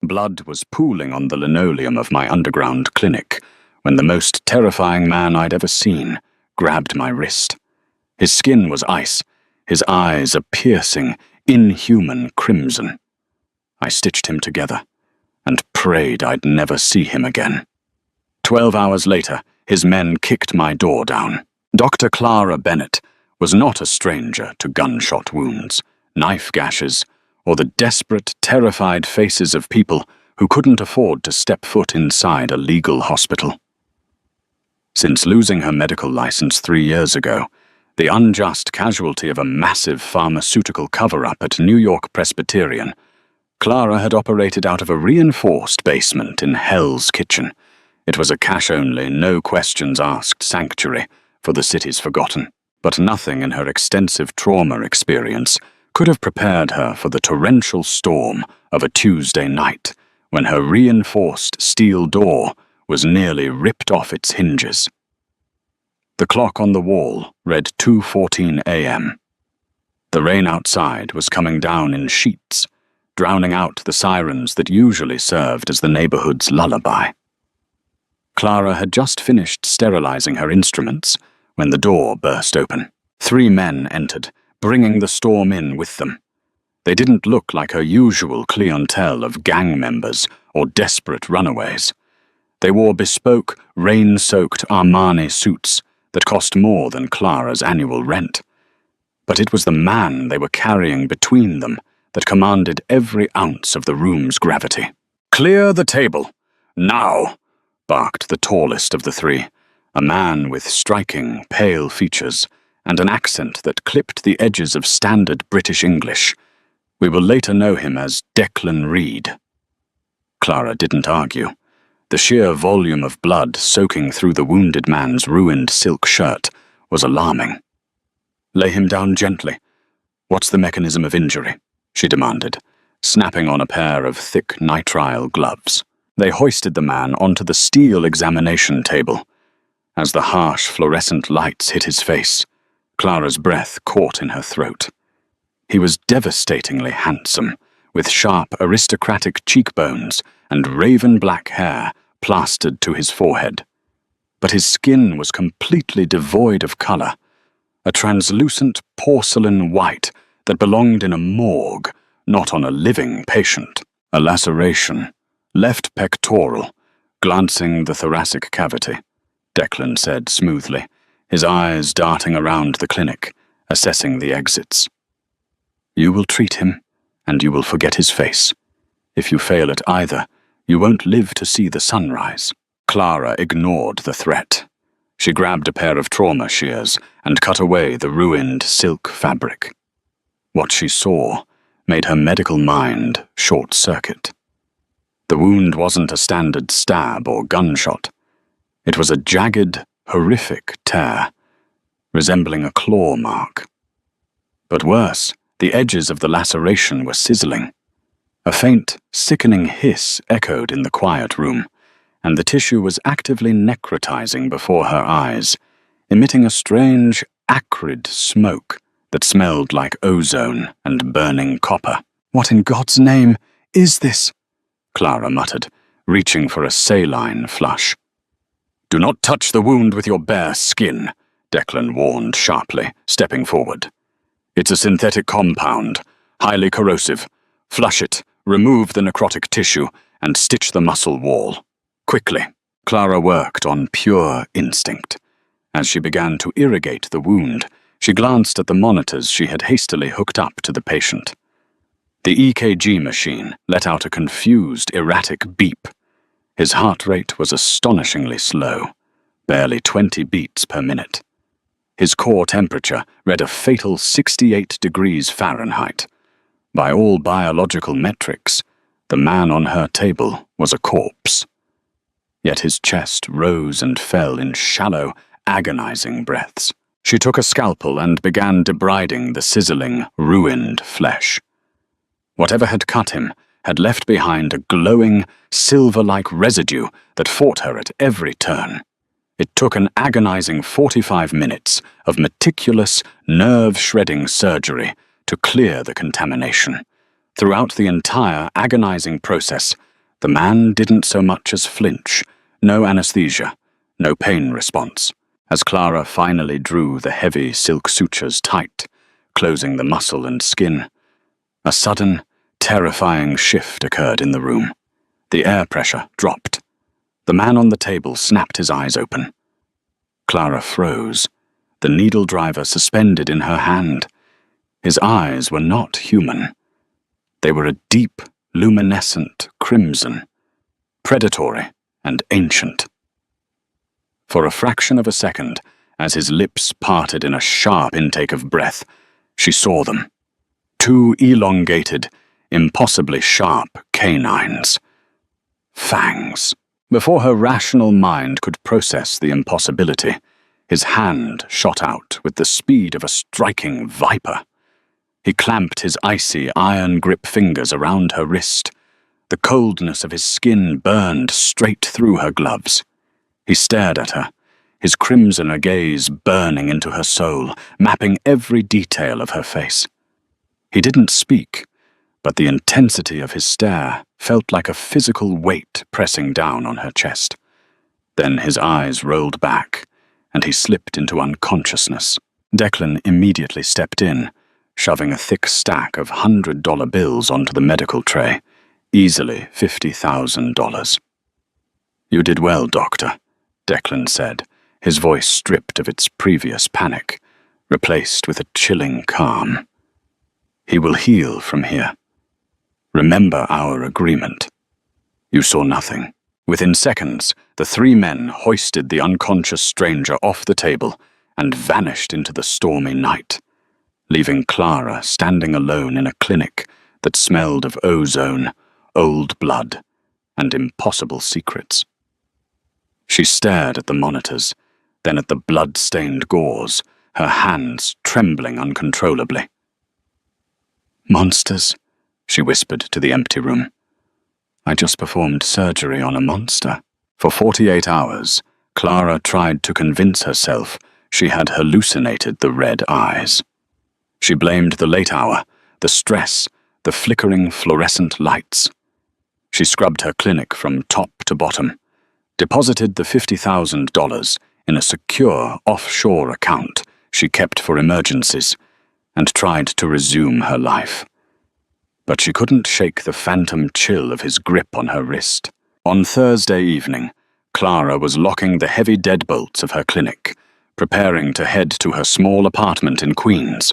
Blood was pooling on the linoleum of my underground clinic when the most terrifying man I'd ever seen grabbed my wrist. His skin was ice, his eyes a piercing, inhuman crimson. I stitched him together and prayed I'd never see him again. 12 hours later, his men kicked my door down. Dr. Clara Bennett was not a stranger to gunshot wounds, knife gashes, or the desperate, terrified faces of people who couldn't afford to step foot inside a legal hospital. Since losing her medical license 3 years ago, the unjust casualty of a massive pharmaceutical cover-up at New York Presbyterian, Clara had operated out of a reinforced basement in Hell's Kitchen. It was a cash-only, no-questions-asked sanctuary for the city's forgotten. But nothing in her extensive trauma experience could have prepared her for the torrential storm of a Tuesday night when her reinforced steel door was nearly ripped off its hinges. The clock on the wall read 2:14 a.m. The rain outside was coming down in sheets, drowning out the sirens that usually served as the neighborhood's lullaby. Clara had just finished sterilizing her instruments when the door burst open. 3 men entered, bringing the storm in with them. They didn't look like her usual clientele of gang members or desperate runaways. They wore bespoke, rain-soaked Armani suits that cost more than Clara's annual rent. But it was the man they were carrying between them that commanded every ounce of the room's gravity. "Clear the table! Now!" barked the tallest of the 3, a man with striking, pale features and an accent that clipped the edges of standard British English. We will later know him as Declan Reed. Clara didn't argue. The sheer volume of blood soaking through the wounded man's ruined silk shirt was alarming. "Lay him down gently. What's the mechanism of injury?" she demanded, snapping on a pair of thick nitrile gloves. They hoisted the man onto the steel examination table. As the harsh fluorescent lights hit his face, Clara's breath caught in her throat. He was devastatingly handsome, with sharp aristocratic cheekbones and raven-black hair plastered to his forehead. But his skin was completely devoid of color, a translucent porcelain white that belonged in a morgue, not on a living patient. A laceration, left pectoral, glancing the thoracic cavity, Declan said smoothly, his eyes darting around the clinic, assessing the exits. "You will treat him, and you will forget his face. If you fail at either, you won't live to see the sunrise." Clara ignored the threat. She grabbed a pair of trauma shears and cut away the ruined silk fabric. What she saw made her medical mind short-circuit. The wound wasn't a standard stab or gunshot. It was a jagged, horrific tear, resembling a claw mark. But worse, the edges of the laceration were sizzling. A faint, sickening hiss echoed in the quiet room, and the tissue was actively necrotizing before her eyes, emitting a strange, acrid smoke that smelled like ozone and burning copper. "What in God's name is this?" Clara muttered, reaching for a saline flush. "Do not touch the wound with your bare skin," Declan warned sharply, stepping forward. "It's a synthetic compound, highly corrosive. Flush it, remove the necrotic tissue, and stitch the muscle wall. Quickly." Clara worked on pure instinct. As she began to irrigate the wound, she glanced at the monitors she had hastily hooked up to the patient. The EKG machine let out a confused, erratic beep. His heart rate was astonishingly slow, barely 20 beats per minute. His core temperature read a fatal 68 degrees Fahrenheit. By all biological metrics, the man on her table was a corpse. Yet his chest rose and fell in shallow, agonizing breaths. She took a scalpel and began debriding the sizzling, ruined flesh. Whatever had cut him had left behind a glowing, silver-like residue that fought her at every turn. It took an agonizing 45 minutes of meticulous, nerve-shredding surgery to clear the contamination. Throughout the entire agonizing process, The man didn't so much as flinch, no anesthesia, no pain response, as Clara finally drew the heavy silk sutures tight, closing the muscle and skin. A sudden, terrifying shift occurred in the room. The air pressure dropped. The man on the table snapped his eyes open. Clara froze, the needle driver suspended in her hand. His eyes were not human. They were a deep, luminescent crimson, predatory and ancient. For a fraction of a second, as his lips parted in a sharp intake of breath, she saw them. Two elongated, impossibly sharp canines. Fangs. Before her rational mind could process the impossibility, his hand shot out with the speed of a striking viper. He clamped his icy, iron-grip fingers around her wrist. The coldness of his skin burned straight through her gloves. He stared at her, his crimsoner gaze burning into her soul, mapping every detail of her face. He didn't speak, but the intensity of his stare felt like a physical weight pressing down on her chest. Then his eyes rolled back, and he slipped into unconsciousness. Declan immediately stepped in, shoving a thick stack of $100 bills onto the medical tray, easily $50,000. "You did well, Doctor," Declan said, his voice stripped of its previous panic, replaced with a chilling calm. "He will heal from here. Remember our agreement." You saw nothing. Within seconds, the three men hoisted the unconscious stranger off the table and vanished into the stormy night, leaving Clara standing alone in a clinic that smelled of ozone, old blood, and impossible secrets. She stared at the monitors, then at the blood-stained gauze, her hands trembling uncontrollably. "Monsters," she whispered to the empty room. "I just performed surgery on a monster." For 48 hours, Clara tried to convince herself she had hallucinated the red eyes. She blamed the late hour, the stress, the flickering fluorescent lights. She scrubbed her clinic from top to bottom, deposited the $50,000 in a secure offshore account she kept for emergencies, and tried to resume her life. But she couldn't shake the phantom chill of his grip on her wrist. On Thursday evening, Clara was locking the heavy deadbolts of her clinic, preparing to head to her small apartment in Queens.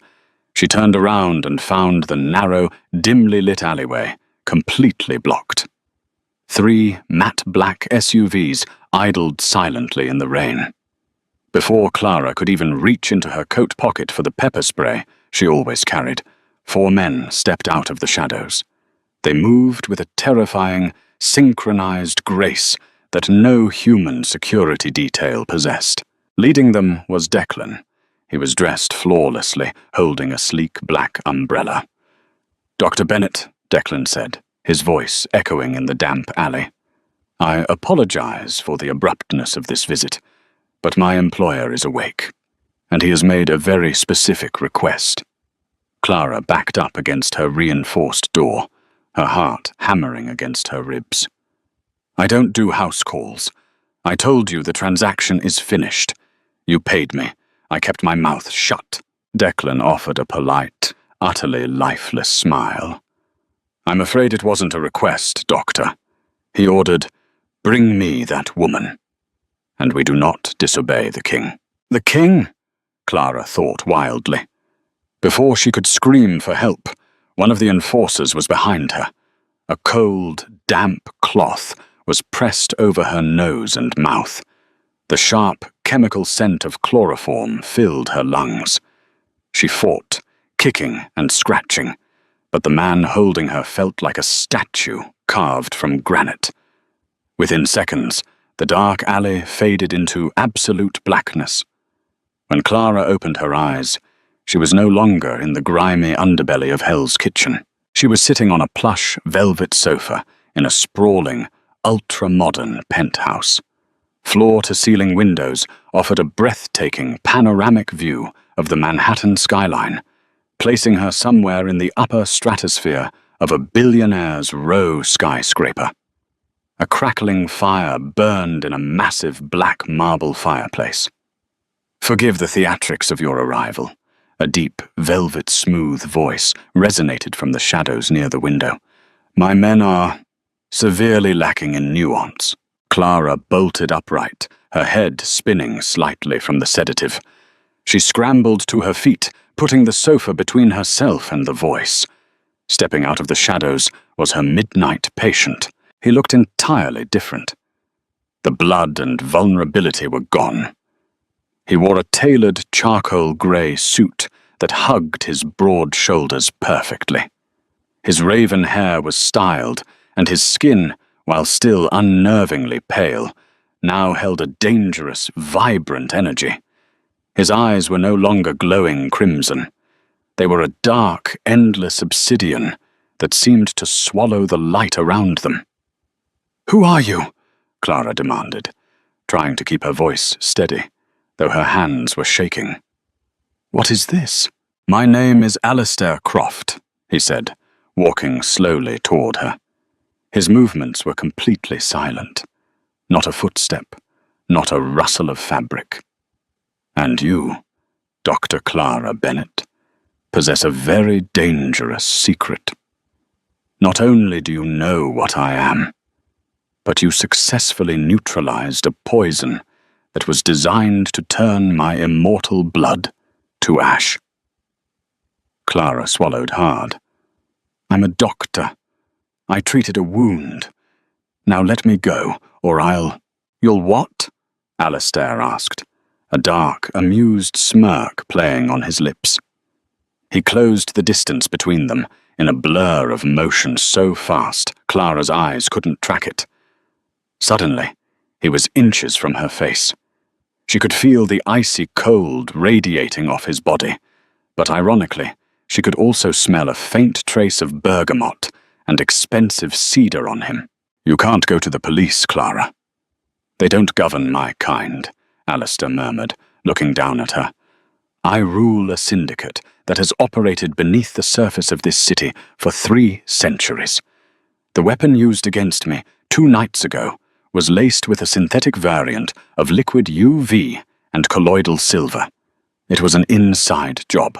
She turned around and found the narrow, dimly lit alleyway completely blocked. 3 matte black SUVs idled silently in the rain. Before Clara could even reach into her coat pocket for the pepper spray she always carried, 4 men stepped out of the shadows. They moved with a terrifying, synchronized grace that no human security detail possessed. Leading them was Declan. He was dressed flawlessly, holding a sleek black umbrella. "Dr. Bennett," Declan said, his voice echoing in the damp alley. "I apologize for the abruptness of this visit, but my employer is awake, and he has made a very specific request." Clara backed up against her reinforced door, her heart hammering against her ribs. "I don't do house calls. I told you the transaction is finished. You paid me. I kept my mouth shut." Declan offered a polite, utterly lifeless smile. "I'm afraid it wasn't a request, Doctor." He ordered, "Bring me that woman." And we do not disobey the king. The king? Clara thought wildly. Before she could scream for help, one of the enforcers was behind her. A cold, damp cloth was pressed over her nose and mouth. The sharp, chemical scent of chloroform filled her lungs. She fought, kicking and scratching, but the man holding her felt like a statue carved from granite. Within seconds, the dark alley faded into absolute blackness. When Clara opened her eyes, she was no longer in the grimy underbelly of Hell's Kitchen. She was sitting on a plush, velvet sofa in a sprawling, ultra-modern penthouse. Floor-to-ceiling windows offered a breathtaking panoramic view of the Manhattan skyline, placing her somewhere in the upper stratosphere of a billionaire's row skyscraper. A crackling fire burned in a massive black marble fireplace. "Forgive the theatrics of your arrival." A deep, velvet-smooth voice resonated from the shadows near the window. "My men are severely lacking in nuance." Clara bolted upright, her head spinning slightly from the sedative. She scrambled to her feet, putting the sofa between herself and the voice. Stepping out of the shadows was her midnight patient. He looked entirely different. The blood and vulnerability were gone. He wore a tailored charcoal grey suit that hugged his broad shoulders perfectly. His raven hair was styled, and his skin, while still unnervingly pale, now held a dangerous, vibrant energy. His eyes were no longer glowing crimson. They were a dark, endless obsidian that seemed to swallow the light around them. "Who are you?" Clara demanded, trying to keep her voice steady, though her hands were shaking. "What is this?" "My name is Alistair Croft," he said, walking slowly toward her. His movements were completely silent. Not a footstep, not a rustle of fabric. "And you, Dr. Clara Bennett, possess a very dangerous secret. Not only do you know what I am, but you successfully neutralized a poison that was designed to turn my immortal blood to ash." Clara swallowed hard. "I'm a doctor. I treated a wound. Now let me go, or I'll—" "You'll what?" Alistair asked, a dark, amused smirk playing on his lips. He closed the distance between them in a blur of motion so fast Clara's eyes couldn't track it. Suddenly, he was inches from her face. She could feel the icy cold radiating off his body, but ironically, she could also smell a faint trace of bergamot and expensive cedar on him. "You can't go to the police, Clara." "They don't govern my kind," Alistair murmured, looking down at her. "I rule a syndicate that has operated beneath the surface of this city for 3 centuries. The weapon used against me 2 nights ago was laced with a synthetic variant of liquid UV and colloidal silver. It was an inside job,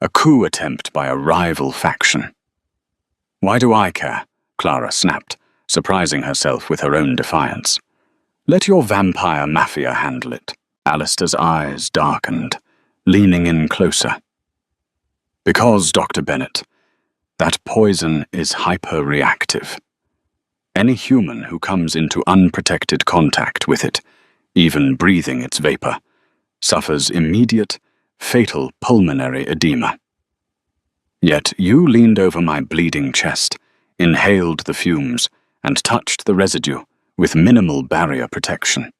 a coup attempt by a rival faction." "Why do I care?" Clara snapped, surprising herself with her own defiance. "Let your vampire mafia handle it." Alistair's eyes darkened, leaning in closer. "Because, Dr. Bennett, that poison is hyper-reactive. Any human who comes into unprotected contact with it, even breathing its vapor, suffers immediate, fatal pulmonary edema. Yet you leaned over my bleeding chest, inhaled the fumes, and touched the residue with minimal barrier protection."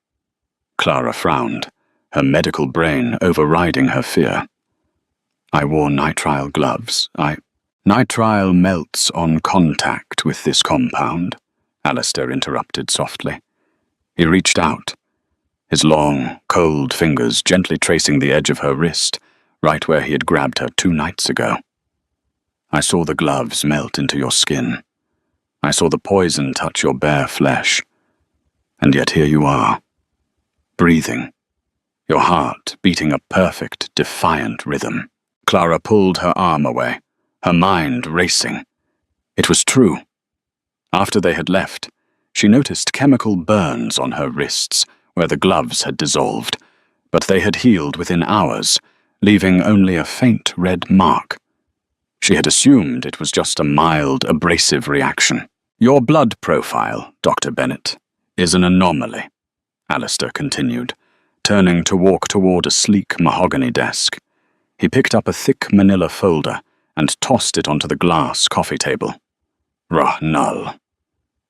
Clara frowned, her medical brain overriding her fear. "I wore nitrile gloves. Nitrile melts on contact with this compound," Alistair interrupted softly. He reached out, his long, cold fingers gently tracing the edge of her wrist, right where he had grabbed her 2 nights ago. "I saw the gloves melt into your skin. I saw the poison touch your bare flesh. And yet here you are, breathing, your heart beating a perfect, defiant rhythm." Clara pulled her arm away, her mind racing. It was true. After they had left, she noticed chemical burns on her wrists where the gloves had dissolved, but they had healed within hours, leaving only a faint red mark. She had assumed it was just a mild, abrasive reaction. "Your blood profile, Dr. Bennett, is an anomaly," Alistair continued, turning to walk toward a sleek mahogany desk. He picked up a thick manila folder and tossed it onto the glass coffee table. "Null.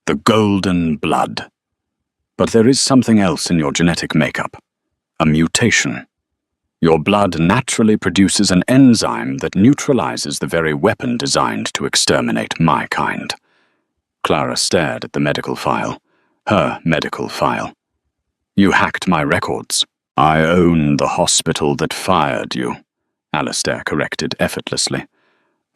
The golden blood. But there is something else in your genetic makeup. A mutation. Your blood naturally produces an enzyme that neutralizes the very weapon designed to exterminate my kind." Clara stared at the medical file, her medical file. "You hacked my records." "I own the hospital that fired you," Alistair corrected effortlessly.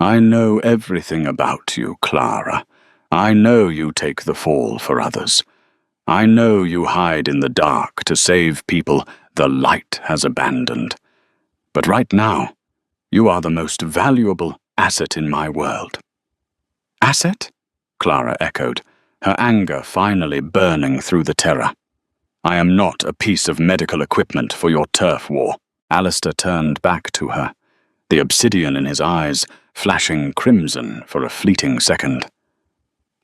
"I know everything about you, Clara, I know you take the fall for others. I know you hide in the dark to save people the light has abandoned. But right now, you are the most valuable asset in my world." "Asset?" Clara echoed, her anger finally burning through the terror. "I am not a piece of medical equipment for your turf war." Alistair turned back to her, the obsidian in his eyes flashing crimson for a fleeting second.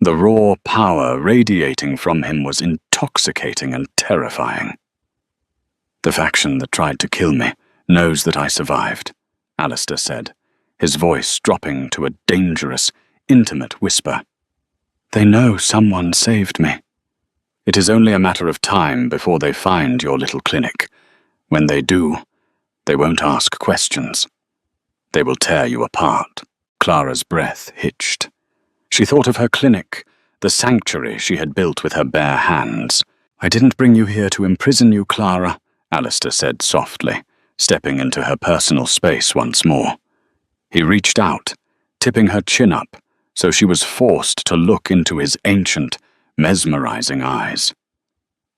The raw power radiating from him was intoxicating and terrifying. "The faction that tried to kill me knows that I survived," Alistair said, his voice dropping to a dangerous, intimate whisper. "They know someone saved me. It is only a matter of time before they find your little clinic. When they do, they won't ask questions. They will tear you apart." Clara's breath hitched. She thought of her clinic, the sanctuary she had built with her bare hands. "I didn't bring you here to imprison you, Clara," Alistair said softly, stepping into her personal space once more. He reached out, tipping her chin up, so she was forced to look into his ancient, mesmerizing eyes.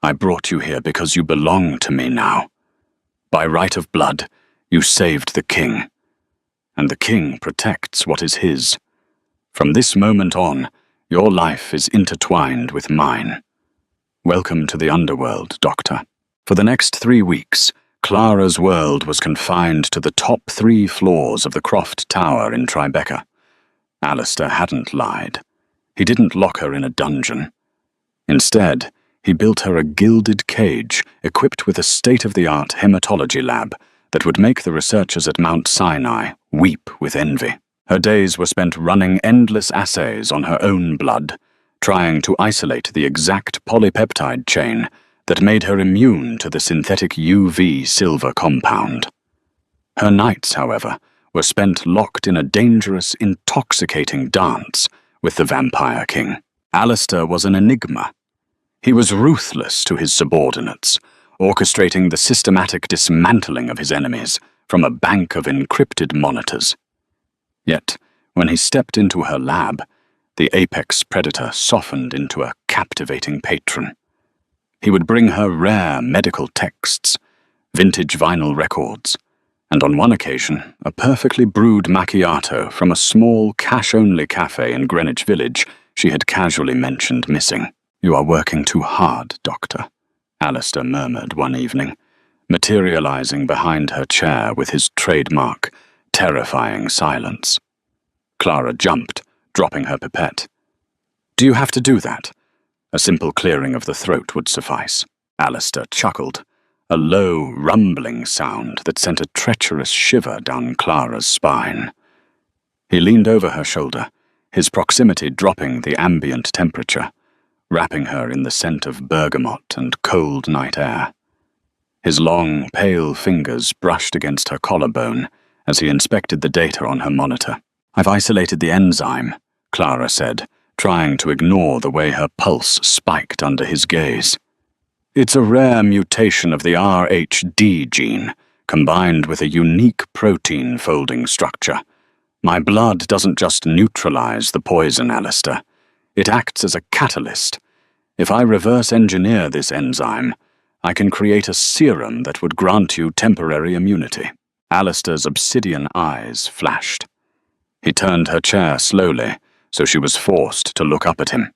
"I brought you here because you belong to me now. By right of blood, you saved the king. And the king protects what is his. From this moment on, your life is intertwined with mine. Welcome to the underworld, Doctor." For the next 3 weeks, Clara's world was confined to the top 3 floors of the Croft Tower in Tribeca. Alistair hadn't lied. He didn't lock her in a dungeon. Instead, he built her a gilded cage equipped with a state-of-the-art hematology lab that would make the researchers at Mount Sinai weep with envy. Her days were spent running endless assays on her own blood, trying to isolate the exact polypeptide chain that made her immune to the synthetic UV silver compound. Her nights, however, were spent locked in a dangerous, intoxicating dance with the Vampire King. Alistair was an enigma. He was ruthless to his subordinates, orchestrating the systematic dismantling of his enemies from a bank of encrypted monitors. Yet, when he stepped into her lab, the apex predator softened into a captivating patron. He would bring her rare medical texts, vintage vinyl records, and on one occasion, a perfectly brewed macchiato from a small cash-only cafe in Greenwich Village she had casually mentioned missing. "You are working too hard, Doctor," Alistair murmured one evening, materializing behind her chair with his trademark, terrifying silence. Clara jumped, dropping her pipette. "Do you have to do that?" A simple clearing of the throat would suffice. Alistair chuckled, a low, rumbling sound that sent a treacherous shiver down Clara's spine. He leaned over her shoulder, his proximity dropping the ambient temperature, wrapping her in the scent of bergamot and cold night air. His long, pale fingers brushed against her collarbone as he inspected the data on her monitor. "I've isolated the enzyme," Clara said, trying to ignore the way her pulse spiked under his gaze. "It's a rare mutation of the RHD gene, combined with a unique protein folding structure. My blood doesn't just neutralize the poison, Alistair. It acts as a catalyst. If I reverse engineer this enzyme, I can create a serum that would grant you temporary immunity." Alistair's obsidian eyes flashed. He turned her chair slowly, so she was forced to look up at him.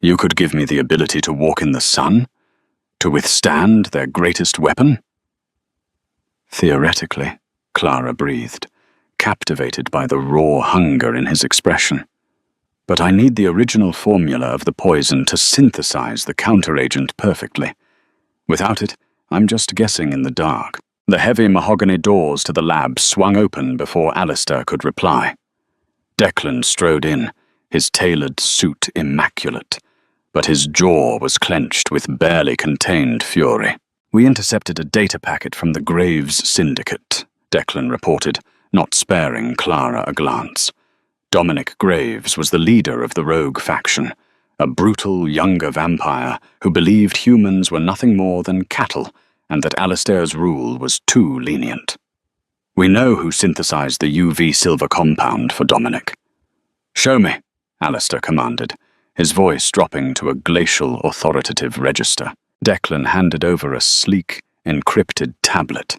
"You could give me the ability to walk in the sun? To withstand their greatest weapon?" "Theoretically," Clara breathed, captivated by the raw hunger in his expression. "But I need the original formula of the poison to synthesize the counteragent perfectly. Without it, I'm just guessing in the dark." The heavy mahogany doors to the lab swung open before Alistair could reply. Declan strode in, his tailored suit immaculate, but his jaw was clenched with barely contained fury. "We intercepted a data packet from the Graves Syndicate," Declan reported, not sparing Clara a glance. Dominic Graves was the leader of the rogue faction, a brutal younger vampire who believed humans were nothing more than cattle and that Alistair's rule was too lenient. "We know who synthesized the UV silver compound for Dominic." "Show me," Alistair commanded, his voice dropping to a glacial, authoritative register. Declan handed over a sleek, encrypted tablet.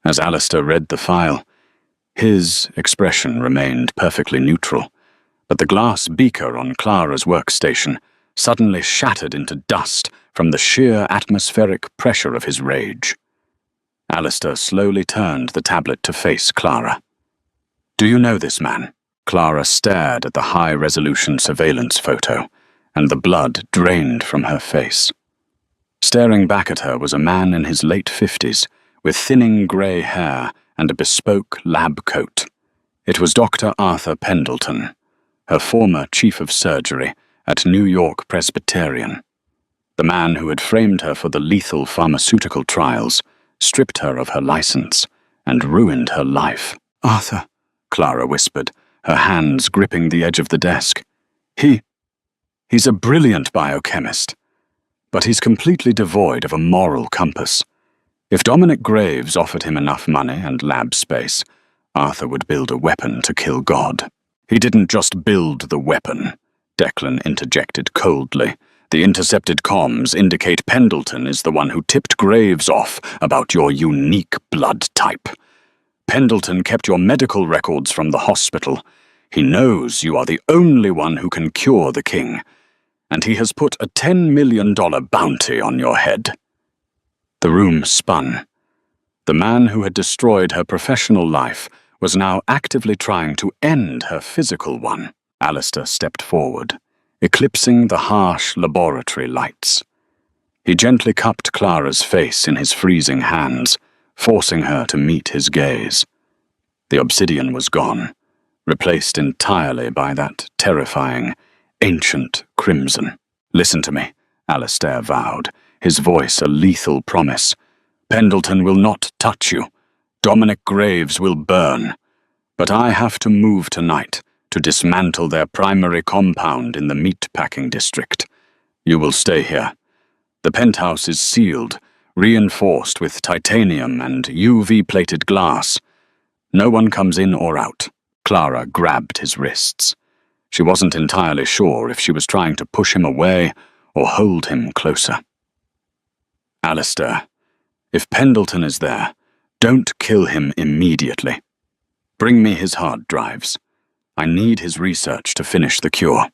As Alistair read the file, his expression remained perfectly neutral, but the glass beaker on Clara's workstation suddenly shattered into dust from the sheer atmospheric pressure of his rage. Alistair slowly turned the tablet to face Clara. "Do you know this man?" Clara stared at the high-resolution surveillance photo, and the blood drained from her face. Staring back at her was a man in his late 50s, with thinning grey hair and a bespoke lab coat. It was Dr. Arthur Pendleton, her former chief of surgery at New York Presbyterian. The man who had framed her for the lethal pharmaceutical trials, stripped her of her license, and ruined her life. "Arthur," Clara whispered, her hands gripping the edge of the desk. He's a brilliant biochemist, but he's completely devoid of a moral compass. If Dominic Graves offered him enough money and lab space, Arthur would build a weapon to kill God. "He didn't just build the weapon," Declan interjected coldly. "The intercepted comms indicate Pendleton is the one who tipped Graves off about your unique blood type. Pendleton kept your medical records from the hospital. He knows you are the only one who can cure the king, and he has put a $10 million bounty on your head." The room spun. The man who had destroyed her professional life was now actively trying to end her physical one. Alistair stepped forward, eclipsing the harsh laboratory lights. He gently cupped Clara's face in his freezing hands, forcing her to meet his gaze. The obsidian was gone, replaced entirely by that terrifying, ancient crimson. "Listen to me," Alistair vowed, his voice a lethal promise. "Pendleton will not touch you. Dominic Graves will burn. But I have to move tonight to dismantle their primary compound in the meatpacking district. You will stay here. The penthouse is sealed, reinforced with titanium and UV-plated glass. No one comes in or out." Clara grabbed his wrists. She wasn't entirely sure if she was trying to push him away or hold him closer. "Alistair, if Pendleton is there, don't kill him immediately. Bring me his hard drives. I need his research to finish the cure."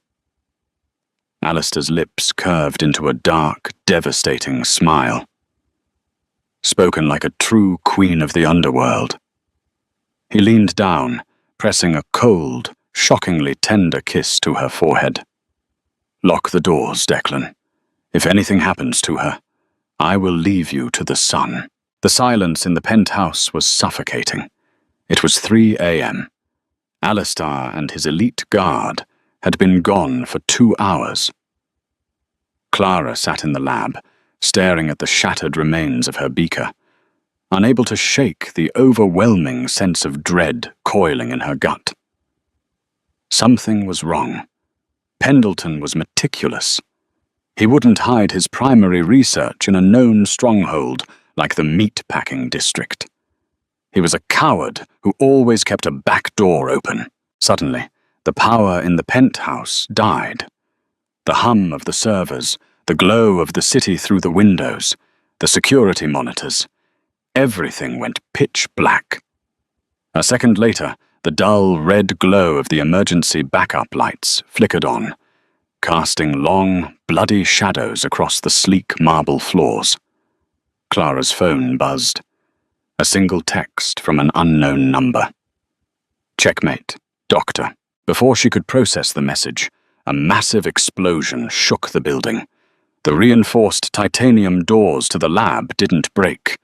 Alistair's lips curved into a dark, devastating smile. Spoken like a true queen of the underworld. He leaned down, pressing a cold, shockingly tender kiss to her forehead. "Lock the doors, Declan. If anything happens to her, I will leave you to the sun." The silence in the penthouse was suffocating. It was 3 a.m. Alistair and his elite guard had been gone for 2 hours. Clara sat in the lab, staring at the shattered remains of her beaker, unable to shake the overwhelming sense of dread coiling in her gut. Something was wrong. Pendleton was meticulous. He wouldn't hide his primary research in a known stronghold like the meatpacking district. He was a coward who always kept a back door open. Suddenly, the power in the penthouse died. The hum of the servers, the glow of the city through the windows, the security monitors, everything went pitch black. A second later, the dull red glow of the emergency backup lights flickered on, casting long, bloody shadows across the sleek marble floors. Clara's phone buzzed. A single text from an unknown number. "Checkmate, Doctor." Before she could process the message, a massive explosion shook the building. The reinforced titanium doors to the lab didn't break,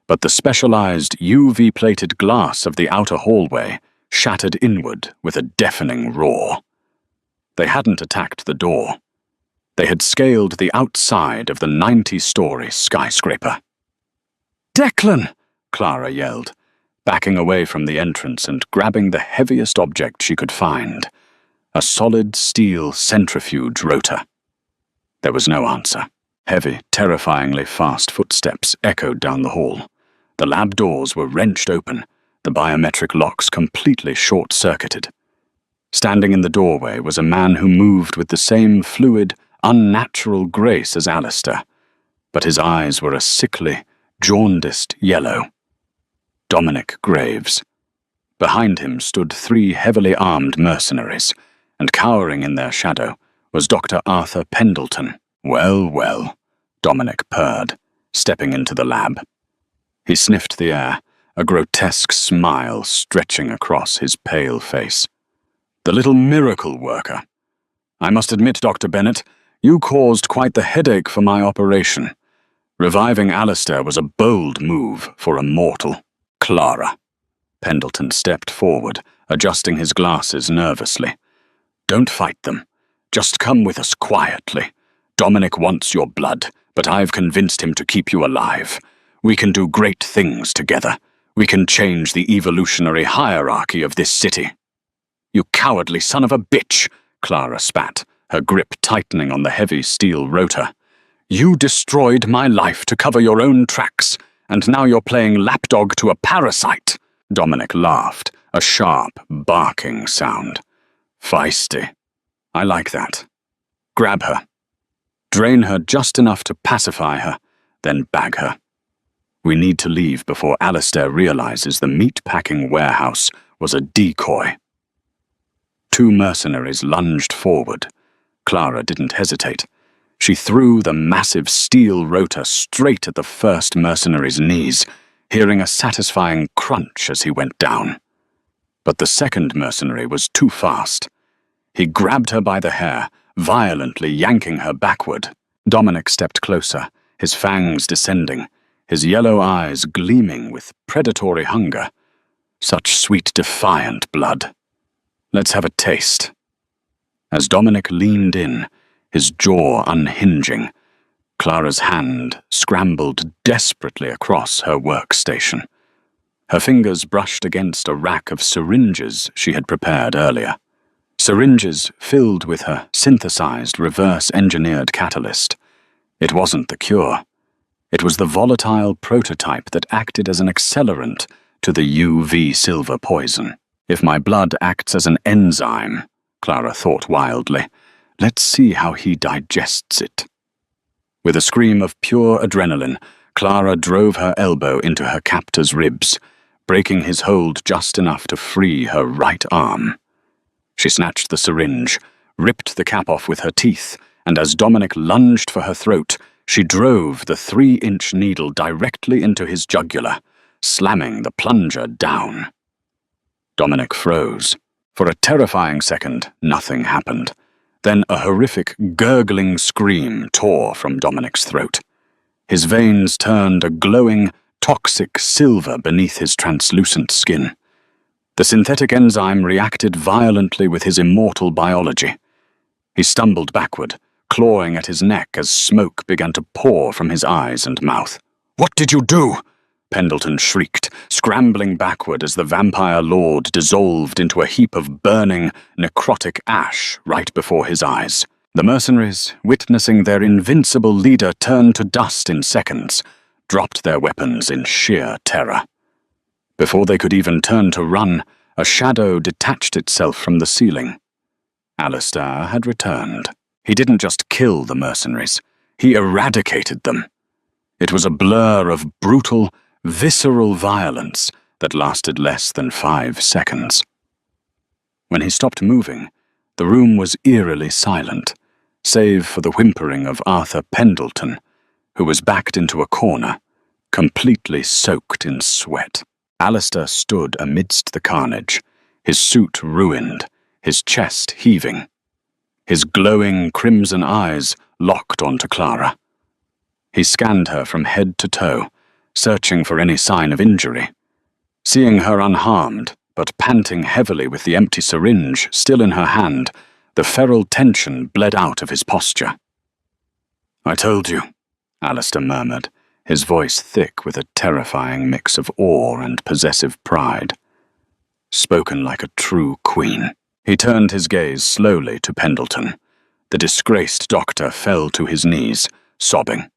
but the specialized UV-plated glass of the outer hallway shattered inward with a deafening roar. They hadn't attacked the door. They had scaled the outside of the 90-story skyscraper. "Declan!" Clara yelled, backing away from the entrance and grabbing the heaviest object she could find, a solid steel centrifuge rotor. There was no answer. Heavy, terrifyingly fast footsteps echoed down the hall. The lab doors were wrenched open, the biometric locks completely short-circuited. Standing in the doorway was a man who moved with the same fluid, unnatural grace as Alistair, but his eyes were a sickly, jaundiced yellow. Dominic Graves. Behind him stood 3 heavily armed mercenaries, and cowering in their shadow was Dr. Arthur Pendleton. Well, well, Dominic purred, stepping into the lab. He sniffed the air, a grotesque smile stretching across his pale face. The little miracle worker. I must admit, Dr. Bennett, you caused quite the headache for my operation. Reviving Alistair was a bold move for a mortal. Clara. Pendleton stepped forward, adjusting his glasses nervously. Don't fight them. Just come with us quietly. Dominic wants your blood, but I've convinced him to keep you alive. We can do great things together. We can change the evolutionary hierarchy of this city. You cowardly son of a bitch, Clara spat, her grip tightening on the heavy steel rotor. You destroyed my life to cover your own tracks, and now you're playing lapdog to a parasite. Dominic laughed, a sharp, barking sound. Feisty. I like that. Grab her. Drain her just enough to pacify her, then bag her. We need to leave before Alistair realizes the meat-packing warehouse was a decoy. 2 mercenaries lunged forward. Clara didn't hesitate. She threw the massive steel rotor straight at the first mercenary's knees, hearing a satisfying crunch as he went down. But the second mercenary was too fast. He grabbed her by the hair, violently yanking her backward. Dominic stepped closer, his fangs descending, his yellow eyes gleaming with predatory hunger. Such sweet, defiant blood. Let's have a taste. As Dominic leaned in, his jaw unhinging, Clara's hand scrambled desperately across her workstation. Her fingers brushed against a rack of syringes she had prepared earlier. Syringes filled with her synthesized, reverse-engineered catalyst. It wasn't the cure. It was the volatile prototype that acted as an accelerant to the UV silver poison. If my blood acts as an enzyme, Clara thought wildly, let's see how he digests it. With a scream of pure adrenaline, Clara drove her elbow into her captor's ribs, breaking his hold just enough to free her right arm. She snatched the syringe, ripped the cap off with her teeth, and as Dominic lunged for her throat, she drove the 3-inch needle directly into his jugular, slamming the plunger down. Dominic froze. For a terrifying second, nothing happened. Then a horrific, gurgling scream tore from Dominic's throat. His veins turned a glowing, toxic silver beneath his translucent skin. The synthetic enzyme reacted violently with his immortal biology. He stumbled backward, clawing at his neck as smoke began to pour from his eyes and mouth. "What did you do?" Pendleton shrieked, scrambling backward as the vampire lord dissolved into a heap of burning, necrotic ash right before his eyes. The mercenaries, witnessing their invincible leader turn to dust in seconds, dropped their weapons in sheer terror. Before they could even turn to run, a shadow detached itself from the ceiling. Alistair had returned. He didn't just kill the mercenaries, he eradicated them. It was a blur of brutal, visceral violence that lasted less than 5 seconds. When he stopped moving, the room was eerily silent, save for the whimpering of Arthur Pendleton, who was backed into a corner, completely soaked in sweat. Alistair stood amidst the carnage, his suit ruined, his chest heaving. His glowing crimson eyes locked onto Clara. He scanned her from head to toe, searching for any sign of injury. Seeing her unharmed, but panting heavily with the empty syringe still in her hand, the feral tension bled out of his posture. "I told you," Alistair murmured, his voice thick with a terrifying mix of awe and possessive pride. Spoken like a true queen. He turned his gaze slowly to Pendleton. The disgraced doctor fell to his knees, sobbing.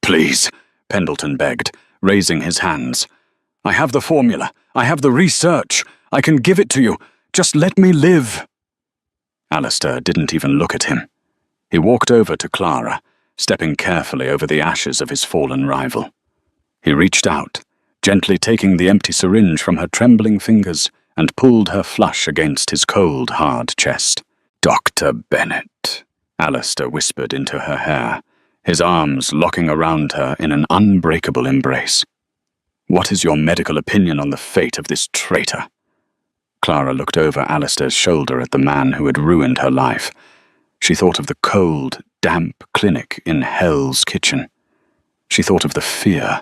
"Please," Pendleton begged, raising his hands. "I have the formula. I have the research. I can give it to you. Just let me live." Alistair didn't even look at him. He walked over to Clara, stepping carefully over the ashes of his fallen rival. He reached out, gently taking the empty syringe from her trembling fingers, and pulled her flush against his cold, hard chest. "Dr. Bennett," Alistair whispered into her hair, his arms locking around her in an unbreakable embrace. "What is your medical opinion on the fate of this traitor?" Clara looked over Alistair's shoulder at the man who had ruined her life. She thought of the cold, damp clinic in Hell's Kitchen. She thought of the fear,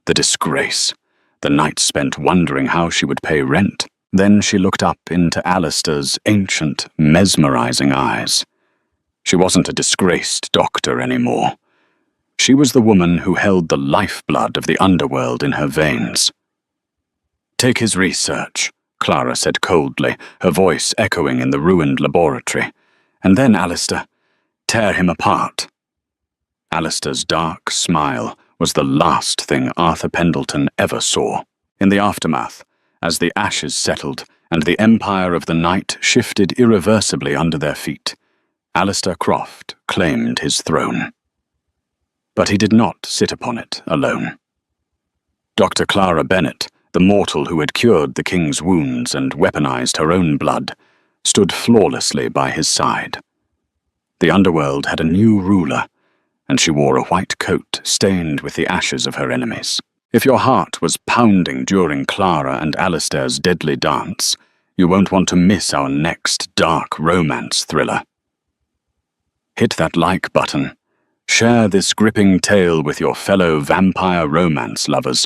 the disgrace, the nights spent wondering how she would pay rent. Then she looked up into Alistair's ancient, mesmerizing eyes. She wasn't a disgraced doctor anymore. She was the woman who held the lifeblood of the underworld in her veins. "Take his research," Clara said coldly, her voice echoing in the ruined laboratory. "And then, Alistair, tear him apart." Alistair's dark smile was the last thing Arthur Pendleton ever saw. In the aftermath, as the ashes settled and the empire of the night shifted irreversibly under their feet, Alistair Croft claimed his throne. But he did not sit upon it alone. Dr. Clara Bennett, the mortal who had cured the king's wounds and weaponized her own blood, stood flawlessly by his side. The underworld had a new ruler, and she wore a white coat stained with the ashes of her enemies. If your heart was pounding during Clara and Alistair's deadly dance, you won't want to miss our next dark romance thriller. Hit that like button. Share this gripping tale with your fellow vampire romance lovers,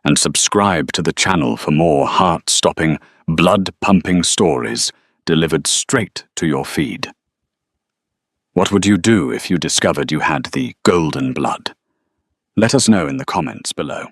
and subscribe to the channel for more heart-stopping, blood-pumping stories delivered straight to your feed. What would you do if you discovered you had the golden blood? Let us know in the comments below.